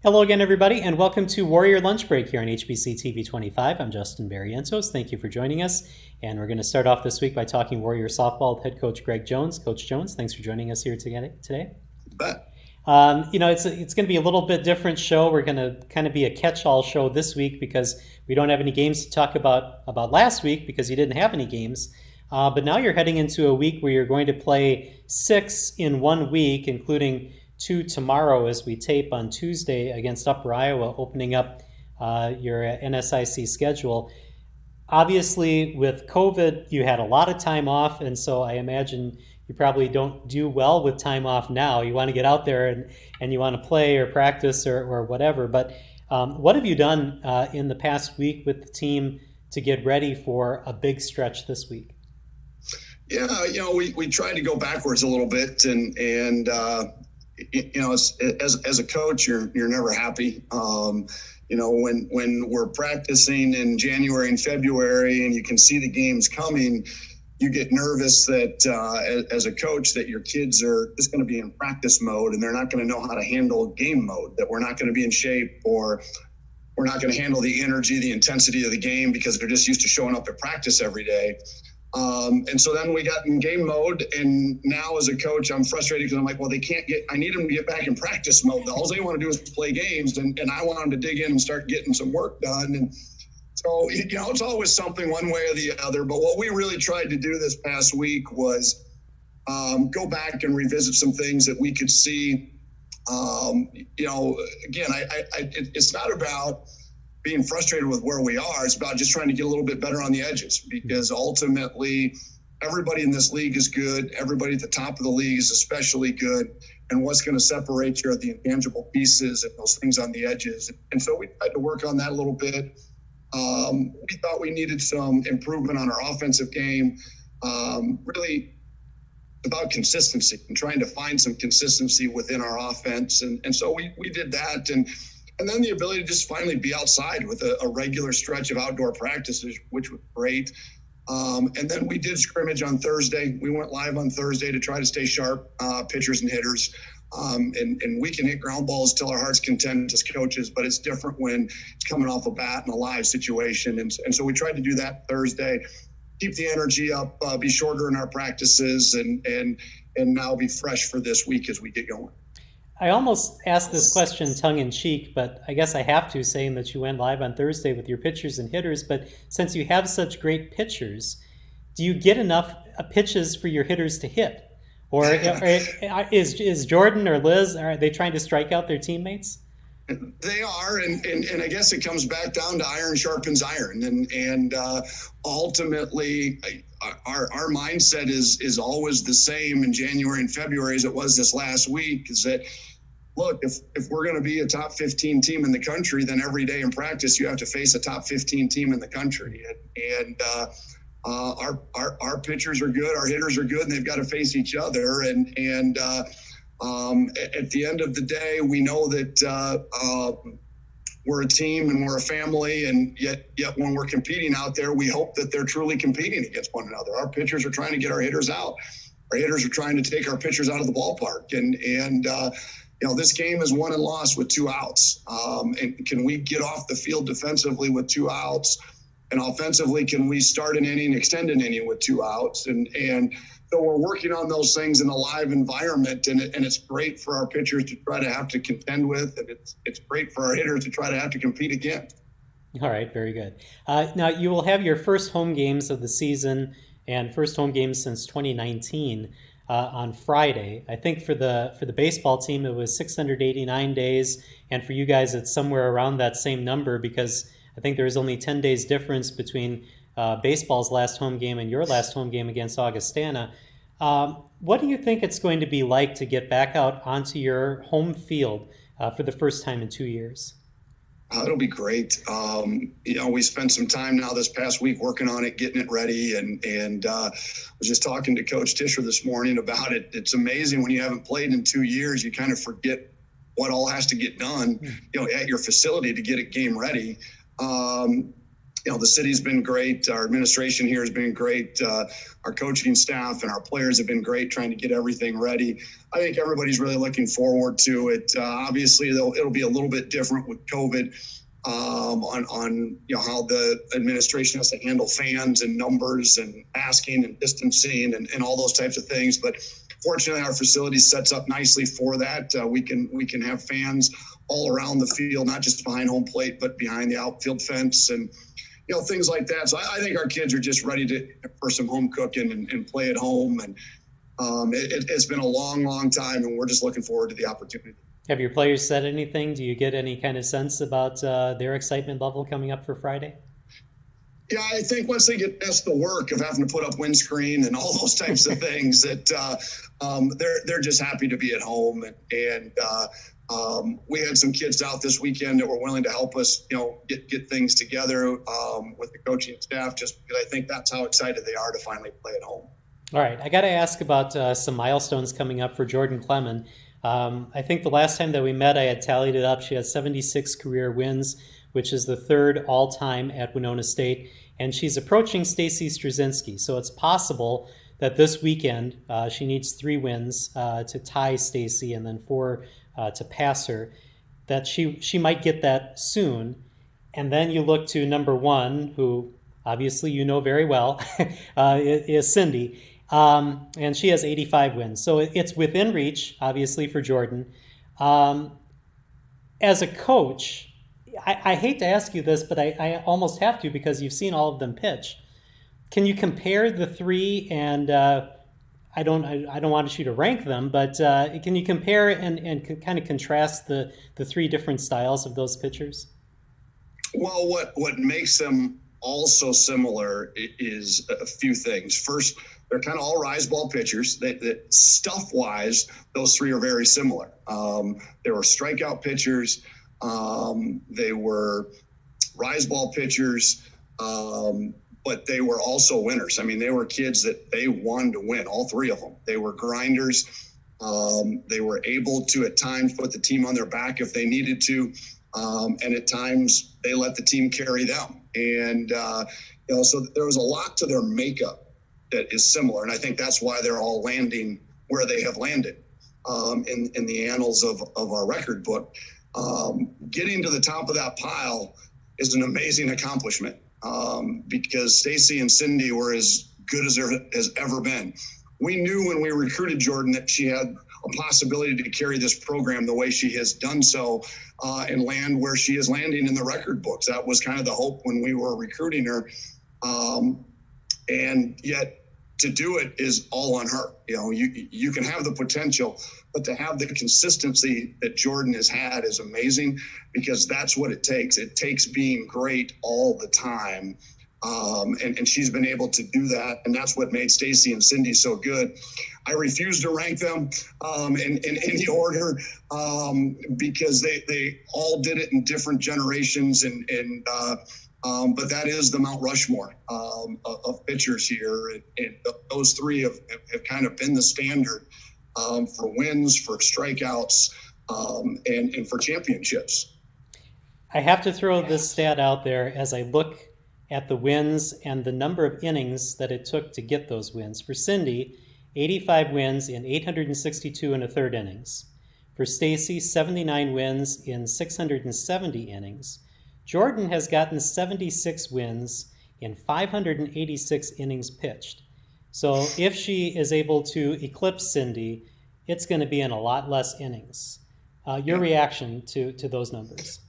Hello again, everybody, and welcome to Warrior Lunch Break here on HBC TV 25. I'm Justin Barrientos. Thank you for joining us. And we're going to start off this week by talking Warrior softball with head coach Greg Jones. Coach Jones, thanks for joining us here today. Bet. It's going to be a little bit different show. We're going to kind of be a catch-all show this week because we don't have any games to talk about last week because you didn't have any games. But now you're heading into a week where you're going to play 6 in 1 week, including 2 tomorrow as we tape on Tuesday against Upper Iowa, opening up your NSIC schedule. Obviously, with COVID, you had a lot of time off, and so I imagine you probably don't do well with time off now. You want to get out there and you want to play or practice or whatever. But what have you done in the past week with the team to get ready for a big stretch this week? Yeah, we tried to go backwards a little bit, and as a coach, you're never happy. When we're practicing in January and February, and you can see the games coming, you get nervous that as a coach that your kids are just going to be in practice mode and they're not going to know how to handle game mode, that we're not going to be in shape, or we're not going to handle the energy, the intensity of the game because they're just used to showing up at practice every day. And so then we got in game mode, and now as a coach, I'm frustrated because I'm like, well, I need them to get back in practice mode. All they want to do is play games, and I want them to dig in and start getting some work done. And so, it's always something one way or the other. But what we really tried to do this past week was go back and revisit some things that we could see. It's not about being frustrated with where we are. It's about just trying to get a little bit better on the edges, because ultimately everybody in this league is good. Everybody at the top of the league is especially good. And what's going to separate you are the intangible pieces and those things on the edges. And so we tried to work on that a little bit. We thought we needed some improvement on our offensive game, really about consistency and trying to find some consistency within our offense. And so we did that. And then the ability to just finally be outside with a regular stretch of outdoor practices, which was great. And then we did scrimmage on Thursday. We went live on Thursday to try to stay sharp, pitchers and hitters. And we can hit ground balls till our heart's content as coaches, but it's different when it's coming off a bat in a live situation. And so we tried to do that Thursday, keep the energy up, be shorter in our practices, and now be fresh for this week as we get going. I almost asked this question tongue-in-cheek, but I guess I have to, saying that you went live on Thursday with your pitchers and hitters. But since you have such great pitchers, do you get enough pitches for your hitters to hit? Or is Jordan or Liz, are they trying to strike out their teammates? They are, and I guess it comes back down to iron sharpens iron. And ultimately, our mindset is always the same in January and February as it was this last week, is that, look, if we're going to be a top 15 team in the country, then every day in practice you have to face a top 15 team in the country. And our pitchers are good, our hitters are good, and they've got to face each other. And at the end of the day, we know that we're a team and we're a family, and yet when we're competing out there, we hope that they're truly competing against one another. Our pitchers are trying to get our hitters out. Our hitters are trying to take our pitchers out of the ballpark. And this game is won and lost with 2 outs. And can we get off the field defensively with 2 outs? And offensively, can we start an inning, extend an inning with 2 outs? And so we're working on those things in a live environment, and it's great for our pitchers to try to have to contend with, and it's great for our hitters to try to have to compete against. All right, very good. Now you will have your first home games of the season and first home games since 2019 on Friday. I think for the baseball team it was 689 days, and for you guys it's somewhere around that same number, because I think there's only 10 days difference between baseball's last home game and your last home game against Augustana. What do you think it's going to be like to get back out onto your home field for the first time in 2 years? It'll be great. We spent some time now this past week working on it, getting it ready, and was just talking to Coach Tischer this morning about it. It's amazing when you haven't played in 2 years, you kind of forget what all has to get done, at your facility to get a game ready. the city's been great. Our administration here has been great. Our coaching staff and our players have been great trying to get everything ready. I think everybody's really looking forward to it. Obviously, it'll be a little bit different with COVID on how the administration has to handle fans and numbers and masking and distancing and all those types of things. But fortunately, our facility sets up nicely for that. We can have fans all around the field, not just behind home plate, but behind the outfield fence and things like that. So I think our kids are just ready for some home cooking and play at home. And it's been a long, long time, and we're just looking forward to the opportunity. Have your players said anything? Do you get any kind of sense about their excitement level coming up for Friday? Yeah, I think once they get past the work of having to put up windscreen and all those types of things, that they're just happy to be at home. And we had some kids out this weekend that were willing to help us, get things together with the coaching staff, just because I think that's how excited they are to finally play at home. All right, I got to ask about some milestones coming up for Jordan Clement. I think the last time that we met, I had tallied it up. She has 76 career wins, which is the third all-time at Winona State, and she's approaching Stacy Struzinski. So it's possible that this weekend she needs 3 wins to tie Stacy and then 4 to pass her, that she might get that soon. And then you look to number 1, who obviously you know very well, is Cindy. And she has 85 wins. So it's within reach, obviously, for Jordan. As a coach, I hate to ask you this, but I almost have to because you've seen all of them pitch. Can you compare the 3? And I don't want you to rank them, but can you compare and kind of contrast the 3 different styles of those pitchers? Well, what makes them all so similar is a few things. First, they're kind of all rise ball pitchers. That stuff-wise, those 3 are very similar. They were strikeout pitchers. They were rise ball pitchers, but they were also winners. I mean, they were kids that they wanted to win, all 3 of them. They were grinders. They were able to, at times, put the team on their back if they needed to. And at times, they let the team carry them. And, so there was a lot to their makeup that is similar. And I think that's why they're all landing where they have landed in the annals of our record book. Getting to the top of that pile is an amazing accomplishment because Stacy and Cindy were as good as there has ever been. We knew when we recruited Jordan that she had a possibility to carry this program the way she has done so and land where she is landing in the record books. That was kind of the hope when we were recruiting her. And yet to do it is all on her. You can have the potential, but to have the consistency that Jordan has had is amazing because that's what it takes. It takes being great all the time. And she's been able to do that. And that's what made Stacy and Cindy so good. I refuse to rank them in any order because they all did it in different generations. But that is the Mount Rushmore of pitchers here. And those 3 have kind of been the standard for wins, for strikeouts, and for championships. I have to throw this stat out there as I look at the wins and the number of innings that it took to get those wins. For Cindy, 85 wins in 862 and a third innings. For Stacy, 79 wins in 670 innings. Jordan has gotten 76 wins in 586 innings pitched. So if she is able to eclipse Cindy, it's going to be in a lot less innings. Your reaction to those numbers?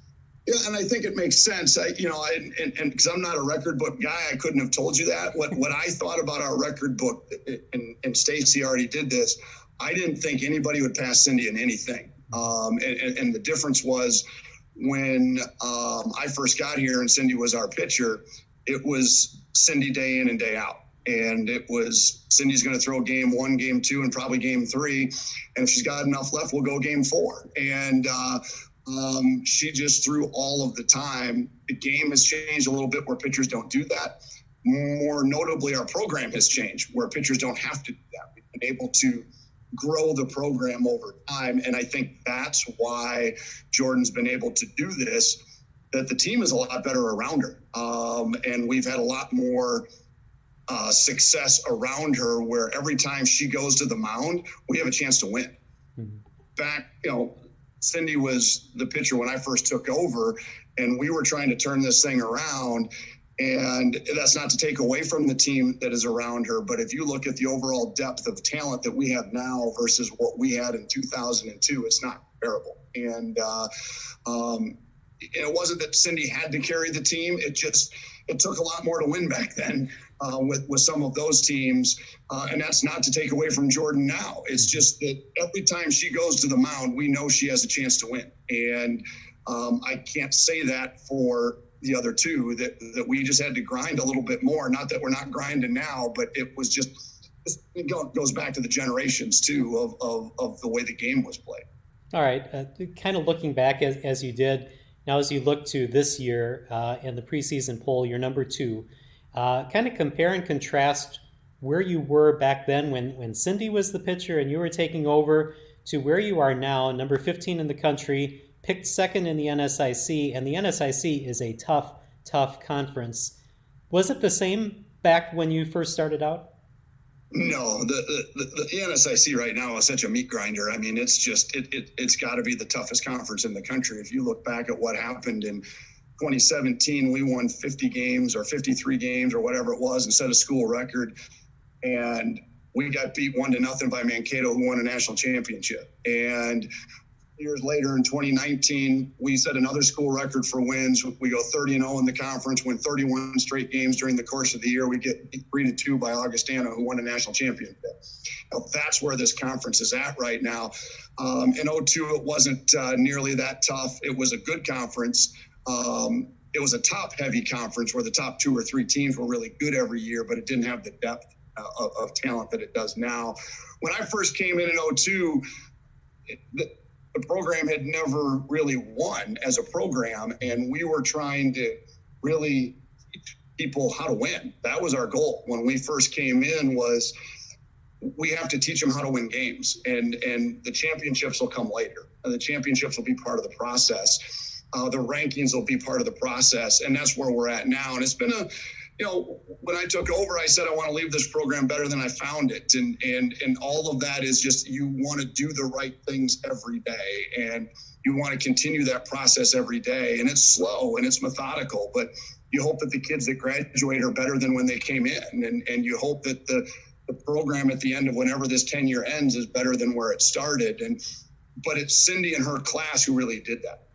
Yeah, and I think it makes sense. And because I'm not a record book guy, I couldn't have told you that. What I thought about our record book, and Stacy already did this, I didn't think anybody would pass Cindy in anything. And the difference was when I first got here and Cindy was our pitcher, it was Cindy day in and day out. And it was Cindy's going to throw game 1, game 2, and probably game 3. And if she's got enough left, we'll go game 4. And she just threw all of the time. The game has changed a little bit where pitchers don't do that. More notably, our program has changed where pitchers don't have to do that. We've been able to grow the program over time. And I think that's why Jordan's been able to do this. that the team is a lot better around her. And we've had a lot more success around her, where every time she goes to the mound, we have a chance to win. Back, Cindy was the pitcher when I first took over, and we were trying to turn this thing around. And that's not to take away from the team that is around her, but if you look at the overall depth of talent that we have now versus what we had in 2002, it's not comparable. And it wasn't that Cindy had to carry the team. It took a lot more to win back then with some of those teams. And that's not to take away from Jordan now. It's just that every time she goes to the mound, we know she has a chance to win. And I can't say that for the other two, that we just had to grind a little bit more. Not that we're not grinding now, but it was it goes back to the generations too of the way the game was played. All right. Kind of looking back as you did, now as you look to this year in the preseason poll, you're number 2. Kind of compare and contrast where you were back then when Cindy was the pitcher and you were taking over to where you are now, number 15 in the country, picked second in the NSIC, and the NSIC is a tough conference. Was it the same back when you first started out? No, the NSIC right now is such a meat grinder. I mean, it's just it's got to be the toughest conference in the country. If you look back at what happened in 2017, we won 50 games or 53 games or whatever it was and set a school record, and we got beat 1-0 by Mankato, who won a national championship. And years later in 2019, we set another school record for wins. We go 30-0 in the conference, win 31 straight games during the course of the year. We get 3-2 by Augustana, who won a national championship. Now, that's where this conference is at right now. In 2002, it wasn't nearly that tough. It was a good conference. It was a top-heavy conference where the top 2 or 3 teams were really good every year, but it didn't have the depth of talent that it does now. When I first came in 2002, the program had never really won as a program, and we were trying to really teach people how to win. That was our goal when we first came in, was we have to teach them how to win games, and the championships will come later. And the championships will be part of the process. The rankings will be part of the process, and that's where we're at now. And it's been when I took over, I said I want to leave this program better than I found it. And all of that is just, you want to do the right things every day, and you want to continue that process every day. And it's slow and it's methodical, but you hope that the kids that graduate are better than when they came in. And you hope that the program at the end of whenever this 10-year ends is better than where it started. But it's Cindy and her class who really did that.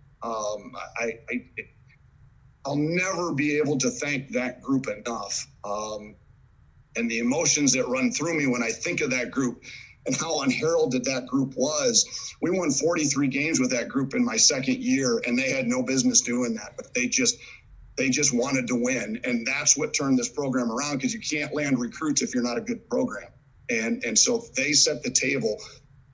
I'll never be able to thank that group enough. And the emotions that run through me when I think of that group and how unheralded that group was. We won 43 games with that group in my second year, and they had no business doing that, but they just wanted to win. And that's what turned this program around, because you can't land recruits if you're not a good program. And so they set the table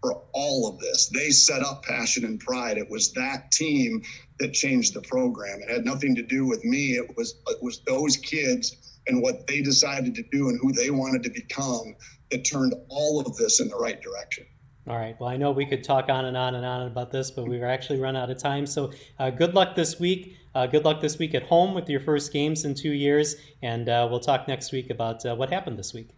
for all of this. They set up passion and pride. It was that team that changed the program. It had nothing to do with me. It was those kids and what they decided to do and who they wanted to become that turned all of this in the right direction. All right. Well, I know we could talk on and on and on about this, but we've actually run out of time. So good luck this week. Good luck this week at home with your first games in 2 years. And we'll talk next week about what happened this week.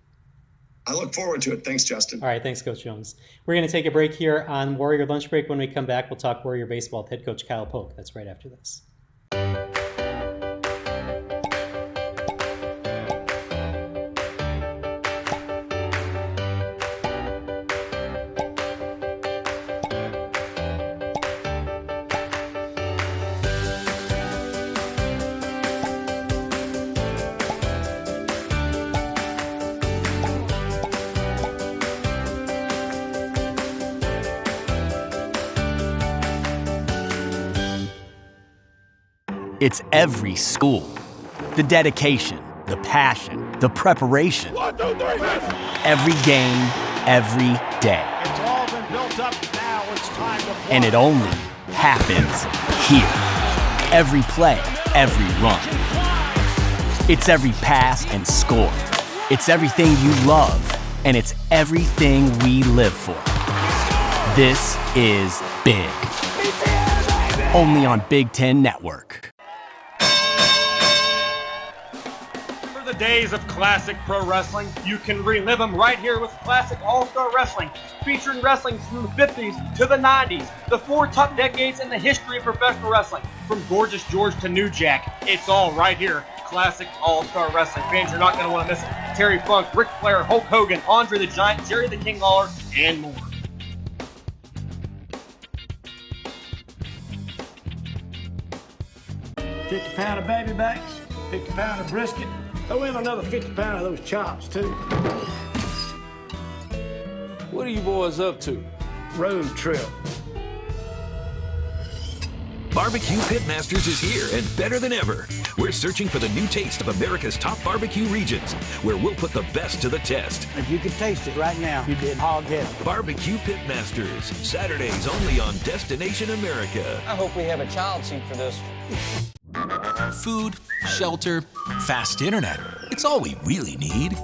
I look forward to it. Thanks, Justin. All right. Thanks, Coach Jones. We're going to take a break here on Warrior Lunch Break. When we come back, we'll talk Warrior Baseball with head coach Kyle Polk. That's right after this. It's every school. The dedication, the passion, the preparation. 1, 2, 3, every game, every day. It's all been built up. Now it's time to play. And it only happens here. Every play, every run. It's every pass and score. It's everything you love, and it's everything we live for. This is big. Only on Big Ten Network. the days of classic pro wrestling? You can relive them right here with Classic All-Star Wrestling, featuring wrestling from the 50s to the 90s, the 4 top decades in the history of professional wrestling. From Gorgeous George to New Jack, it's all right here. Classic All-Star Wrestling. Fans, you're not going to want to miss it. Terry Funk, Ric Flair, Hulk Hogan, Andre the Giant, Jerry the King Lawler, and more. £50 of baby backs, £50 of brisket. Throw in another £50 of those chops, too. What are you boys up to? Road trip. Barbecue Pitmasters is here and better than ever. We're searching for the new taste of America's top barbecue regions, where we'll put the best to the test. If you could taste it right now, you'd be in hog heaven. Barbecue Pitmasters, Saturdays only on Destination America. I hope we have a child seat for this. Food, shelter, fast internet. It's all we really need.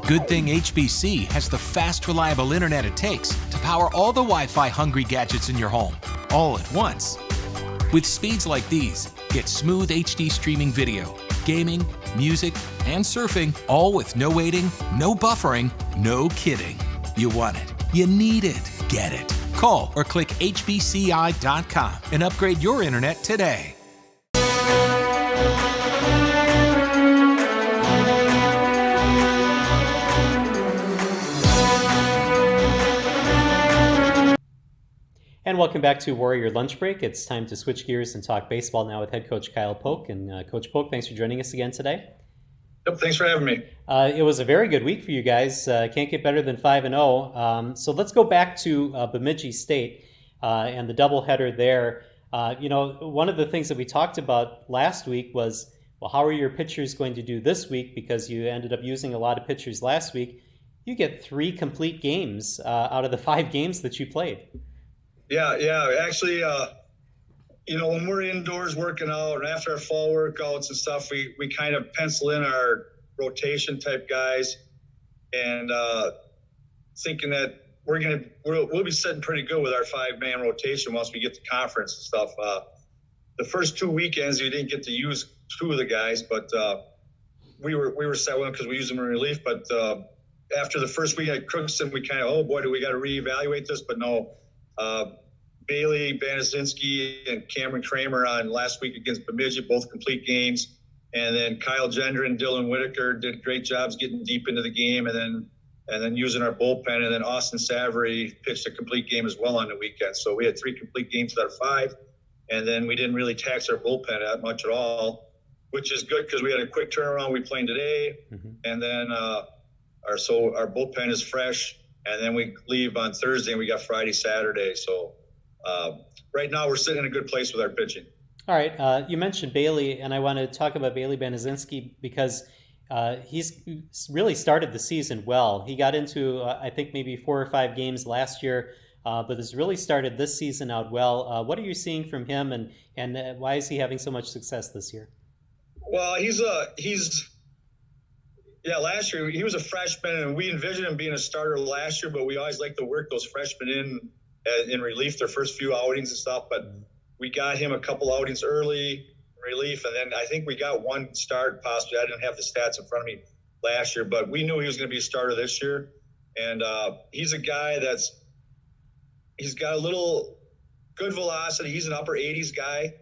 Good thing HBC has the fast, reliable internet it takes to power all the Wi-Fi hungry gadgets in your home, all at once. With speeds like these, get smooth HD streaming video, gaming, music, and surfing, all with no waiting, no buffering, no kidding. You want it. You need it. Get it. Call or click hbci.com and upgrade your internet today. And welcome back to Warrior Lunch Break. It's time to switch gears and talk baseball now with head coach Kyle Polk. And Coach Polk, thanks for joining us again today. Yep, thanks for having me. It was a very good week for you guys. Can't get better than 5-0. So let's go back to Bemidji State and the doubleheader there. One of the things that we talked about last week was, well, how are your pitchers going to do this week? Because you ended up using a lot of pitchers last week. You get 3 complete games out of the 5 games that you played. Yeah. Actually, when we're indoors working out and after our fall workouts and stuff, we kind of pencil in our rotation type guys and thinking that we'll be sitting pretty good with our 5-man rotation once we get to conference and stuff. The first 2 weekends, we didn't get to use 2 of the guys, but we were set with them because we used them in relief. But after the first week at Crookston, we kind of, oh boy, do we got to reevaluate this? But no. Bailey Banazinski and Cameron Kramer on last week against Bemidji, both complete games. And then Kyle Gender and Dylan Whitaker did great jobs getting deep into the game and then using our bullpen. And then Austin Savory pitched a complete game as well on the weekend. So we had 3 complete games out of 5. And then we didn't really tax our bullpen that much at all, which is good because we had a quick turnaround. We played today. Mm-hmm. And then our bullpen is fresh. And then we leave on Thursday and we got Friday, Saturday. So right now we're sitting in a good place with our pitching. All right. You mentioned Bailey, and I want to talk about Bailey Banazinski because he's really started the season well. He got into, I think, maybe 4 or 5 games last year, but has really started this season out well. What are you seeing from him, and why is he having so much success this year? Well, last year he was a freshman, and we envisioned him being a starter last year, but we always like to work those freshmen in relief, their first few outings and stuff. But we got him a couple outings early in relief, and then I think we got 1 start possibly. I didn't have the stats in front of me last year, but we knew he was going to be a starter this year. And he's a guy he's got a little good velocity. He's an upper 80s guy,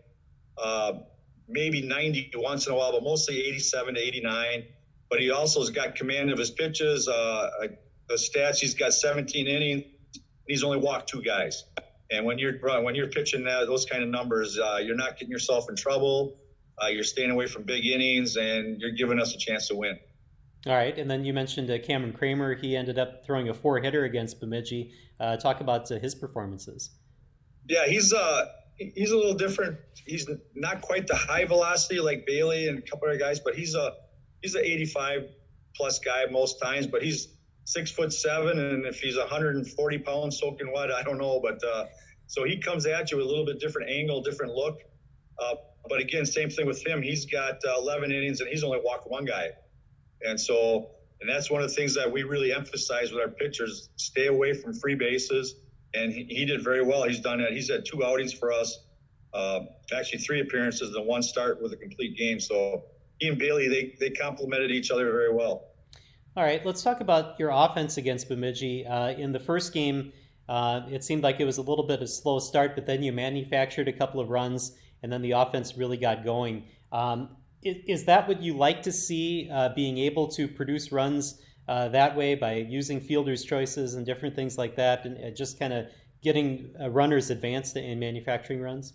maybe 90 once in a while, but mostly 87 to 89. But he also has got command of his pitches. The stats, he's got 17 innings. He's only walked 2 guys. And when you're pitching those kind of numbers, you're not getting yourself in trouble. You're staying away from big innings, and you're giving us a chance to win. All right. And then you mentioned Cameron Kramer. He ended up throwing a 4-hitter against Bemidji. Talk about his performances. Yeah, he's a little different. He's not quite the high velocity like Bailey and a couple other guys, but he's an 85-plus guy most times. But he's 6'7", and if he's 140 pounds soaking wet, I don't know. But so he comes at you with a little bit different angle, different look. But again, same thing with him. He's got 11 innings, and he's only walked 1 guy. And that's one of the things that we really emphasize with our pitchers: stay away from free bases. And he did very well. He's done that. He's had 2 outings for us, actually 3 appearances and 1 start with a complete game. So he and Bailey, they complemented each other very well. All right, let's talk about your offense against Bemidji. In the first game, it seemed like it was a little bit of a slow start, but then you manufactured a couple of runs, and then the offense really got going. Is that what you like to see, being able to produce runs that way by using fielder's choices and different things like that, and just kind of getting runners advanced in manufacturing runs?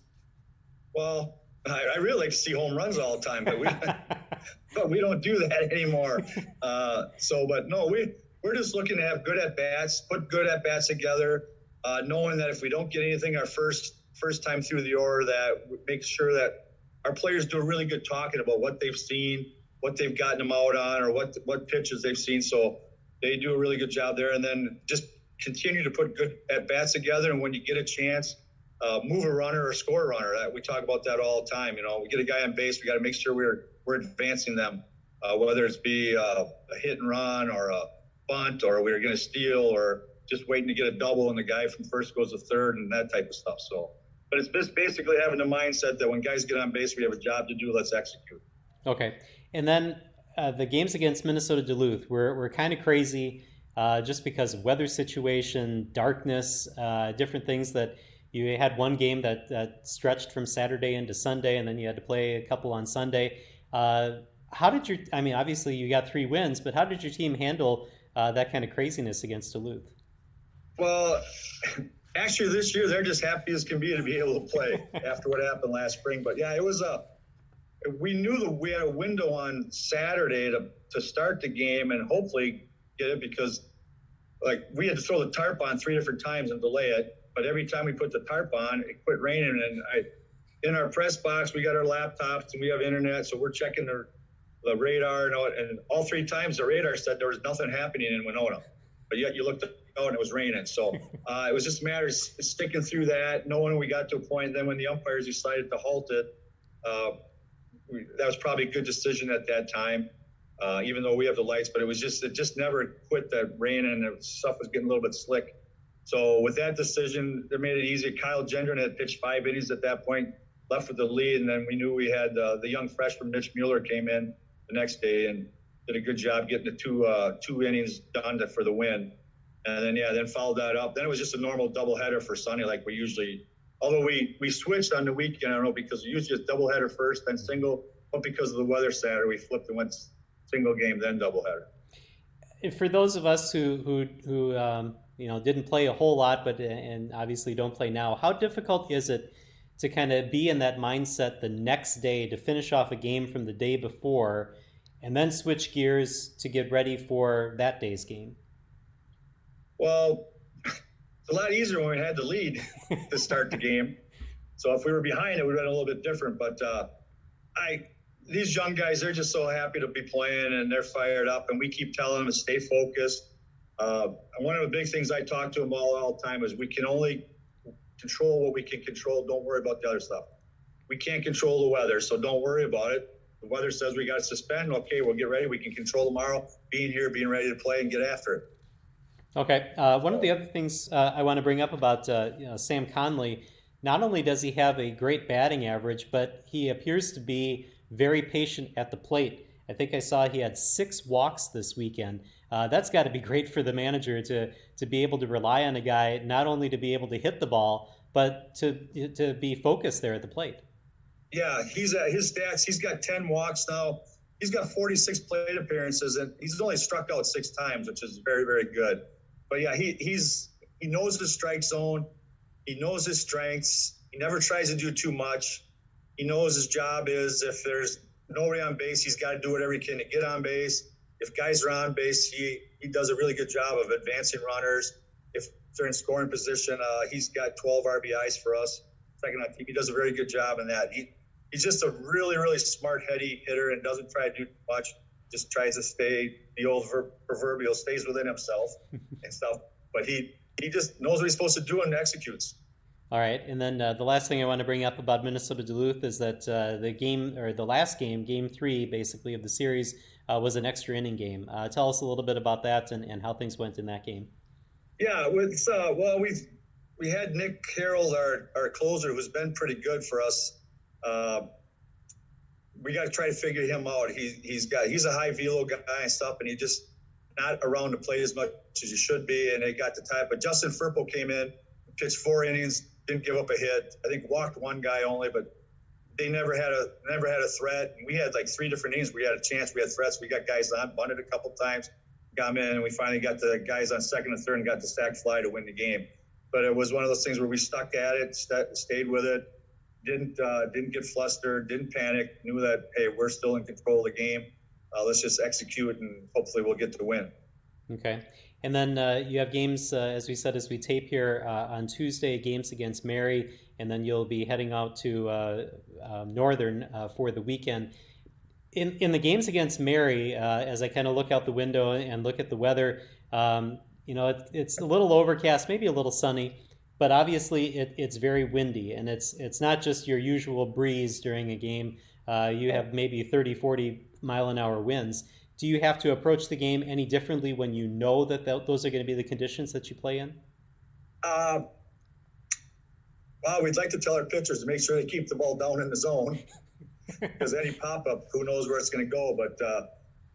Well, I really like to see home runs all the time, but we don't do that anymore. But no, we're just looking to have good at bats, put good at bats together, knowing that if we don't get anything our first time through the order, that we make sure that our players do a really good talking about what they've seen, what they've gotten them out on, or what pitches they've seen. So they do a really good job there, and then just continue to put good at bats together. And when you get a chance, move a runner or score a runner. We talk about that all the time. We get a guy on base, we got to make sure we're advancing them, whether it's be a hit and run or a bunt, or we're going to steal, or just waiting to get a double and the guy from first goes to third, and that type of stuff. So, but it's just basically having the mindset that when guys get on base, we have a job to do. Let's execute. Okay, and then the games against Minnesota Duluth were kind of crazy, just because of weather situation, darkness, different things that. You had one game that stretched from Saturday into Sunday, and then you had to play a couple on Sunday. How did obviously you got 3 wins, but how did your team handle that kind of craziness against Duluth? Well, actually this year they're just happy as can be to be able to play after what happened last spring. But yeah, it was we knew we had a window on Saturday to start the game and hopefully get it, because we had to throw the tarp on 3 different times and delay it. But every time we put the tarp on, it quit raining. And in our press box, we got our laptops and we have internet, so we're checking the radar. And all 3 times the radar said there was nothing happening in Winona. But yet you looked out and it was raining. So it was just a matter of sticking through that, knowing we got to a point. Then when the umpires decided to halt it, that was probably a good decision at that time, even though we have the lights. But it just never quit that rain, and the stuff was getting a little bit slick. So with that decision, they made it easy. Kyle Gendron had pitched 5 innings at that point, left with the lead, and then we knew we had the young freshman Mitch Mueller came in the next day and did a good job getting the 2 innings done for the win. And then followed that up. Then it was just a normal doubleheader for Sunny, like we usually. Although we switched on the weekend, I don't know, because we usually just doubleheader first, then single. But because of the weather Saturday, we flipped and went single game, then doubleheader. For those of us who didn't play a whole lot, and obviously don't play now, how difficult is it to kind of be in that mindset the next day to finish off a game from the day before and then switch gears to get ready for that day's game? Well, it's a lot easier when we had the lead to start the game. So if we were behind, it would have been a little bit different. But these young guys, they're just so happy to be playing, and they're fired up, and we keep telling them to stay focused. And one of the big things I talk to them all the time is we can only control what we can control. Don't worry about the other stuff. We can't control the weather, so don't worry about it. The weather says we got to suspend. Okay, we'll get ready. We can control tomorrow, being here, being ready to play and get after it. Okay. One of the other things I want to bring up about Sam Conley, not only does he have a great batting average, but he appears to be very patient at the plate. I think I saw he had 6 walks this weekend. That's got to be great for the manager to be able to rely on a guy not only to be able to hit the ball, but to be focused there at the plate. Yeah, he's at his stats. He's got 10 walks now. He's got 46 plate appearances, and he's only struck out 6 times, which is very, very good. But yeah, he knows the strike zone. He knows his strengths. He never tries to do too much. He knows his job is if there's nobody on base, he's got to do whatever he can to get on base. If guys are on base, he does a really good job of advancing runners. If they're in scoring position, he's got 12 RBIs for us. Second on team, he does a very good job in that. He's just a really, really smart, heady hitter and doesn't try to do much. Just tries to stay, the old proverbial, stays within himself and stuff. But he just knows what he's supposed to do and executes. All right, and then the last thing I want to bring up about Minnesota Duluth is that the last game, Game 3, basically of the series, was an extra inning game. Tell us a little bit about that and how things went in that game. Yeah, we had Nick Harold, our closer, who's been pretty good for us. we got to try to figure him out. He's a high velo guy and stuff, and he just not around to play as much as he should be. And they got the type. But Justin Firpo came in, pitched 4 innings, didn't give up a hit. I think walked 1 guy only, but they never had a threat. And we had like 3 different innings. We had a chance. We had threats. We got guys on, bunted a couple times, got them in, and we finally got the guys on second and third and got the sack fly to win the game. But it was one of those things where we stuck at it, stayed with it, didn't get flustered, didn't panic, knew that, hey, we're still in control of the game. Let's just execute, and hopefully we'll get the win. Okay. And then you have games, as we said, as we tape here on Tuesday, games against Mary, and then you'll be heading out to Northern for the weekend. In the games against Mary, as I kind of look out the window and look at the weather, it's a little overcast, maybe a little sunny, but obviously it's very windy, and it's not just your usual breeze during a game. You have maybe 30, 40 mile an hour winds. Do you have to approach the game any differently when you know that those are going to be the conditions that you play in? Well, we'd like to tell our pitchers to make sure they keep the ball down in the zone, because any pop-up, who knows where it's going to go. But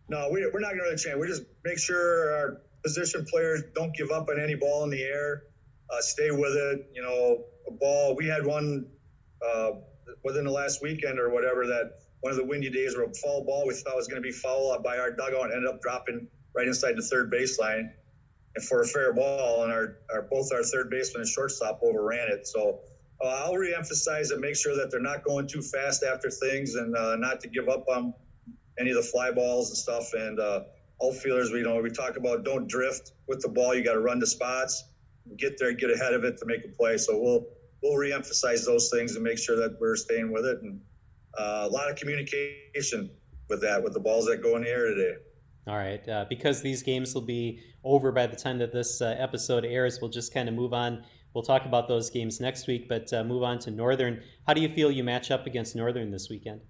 no, we're not going to really change. We just make sure our position players don't give up on any ball in the air, stay with it. A ball, we had one within the last weekend or whatever, that one of the windy days where a foul ball we thought was going to be foul by our dugout and ended up dropping right inside the third baseline, and for a fair ball, and both our third baseman and shortstop overran it. So I'll reemphasize and make sure that they're not going too fast after things, and not to give up on any of the fly balls and stuff. And outfielders, we talk about don't drift with the ball. You got to run the spots, get there, get ahead of it to make a play. So we'll reemphasize those things and make sure that we're staying with it. And a lot of communication with the balls that go in the air today. All right. Because these games will be over by the time that this episode airs, we'll just kind of move on. We'll talk about those games next week, but move on to Northern. How do you feel you match up against Northern this weekend?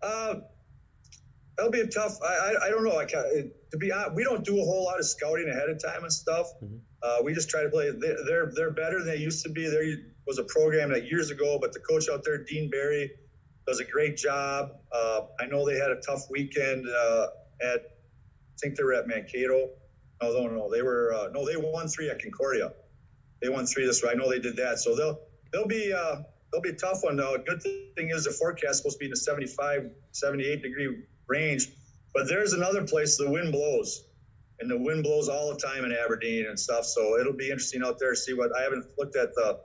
That'll be a tough. I don't know. To be honest, we don't do a whole lot of scouting ahead of time and stuff. Mm-hmm. We just try to play. They're better than they used to be. There was a program that years ago, but the coach out there, Dean Barry, does a great job. I know they had a tough weekend I think they were at Mankato. No, they were they won 3 at Concordia. They won 3 this way. I know they did that. So they'll be a tough one though. Good thing is the forecast is supposed to be in the 75, 78 degree range. But there's another place the wind blows, and the wind blows all the time in Aberdeen and stuff. So it'll be interesting out there to see what. I haven't looked at the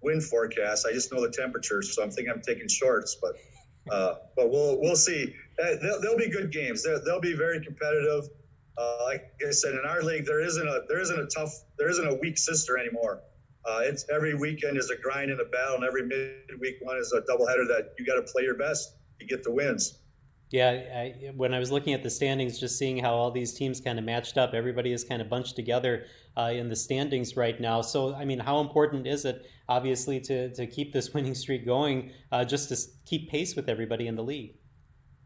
wind forecast. I just know the temperatures, so I'm thinking I'm taking shorts. But we'll see. They'll be good games. They'll be very competitive. Like I said, in our league, there isn't a weak sister anymore. It's every weekend is a grind and a battle, and every midweek one is a doubleheader that you got to play your best to get the wins. Yeah, when I was looking at the standings, just seeing how all these teams kind of matched up, everybody is kind of bunched together in the standings right now. So, I mean, how important is it, obviously, to keep this winning streak going, just to keep pace with everybody in the league?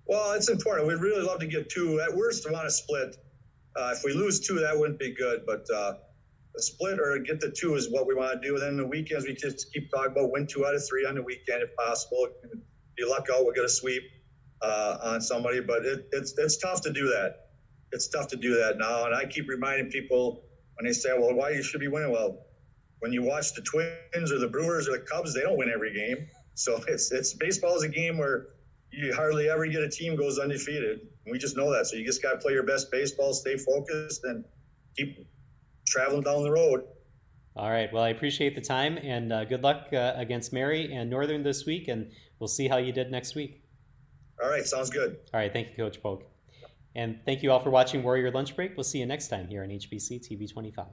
Well, it's important. We'd really love to get 2. At worst, we want to split. If we lose 2, that wouldn't be good. But a split or get the 2 is what we want to do. And then the weekends, we just keep talking about win 2 out of 3 on the weekend if possible. If you luck out, we'll get a sweep on somebody. But it's tough to do that. It's tough to do that now. And I keep reminding people when they say, well, why you should be winning? Well, when you watch the Twins or the Brewers or the Cubs, they don't win every game. So it's baseball is a game where you hardly ever get a team goes undefeated. We just know that. So you just got to play your best baseball, stay focused, and keep traveling down the road. All right. Well, I appreciate the time, and good luck against Mary and Northern this week, and we'll see how you did next week. All right. Sounds good. All right. Thank you, Coach Polk. And thank you all for watching Warrior Lunch Break. We'll see you next time here on HBC TV 25.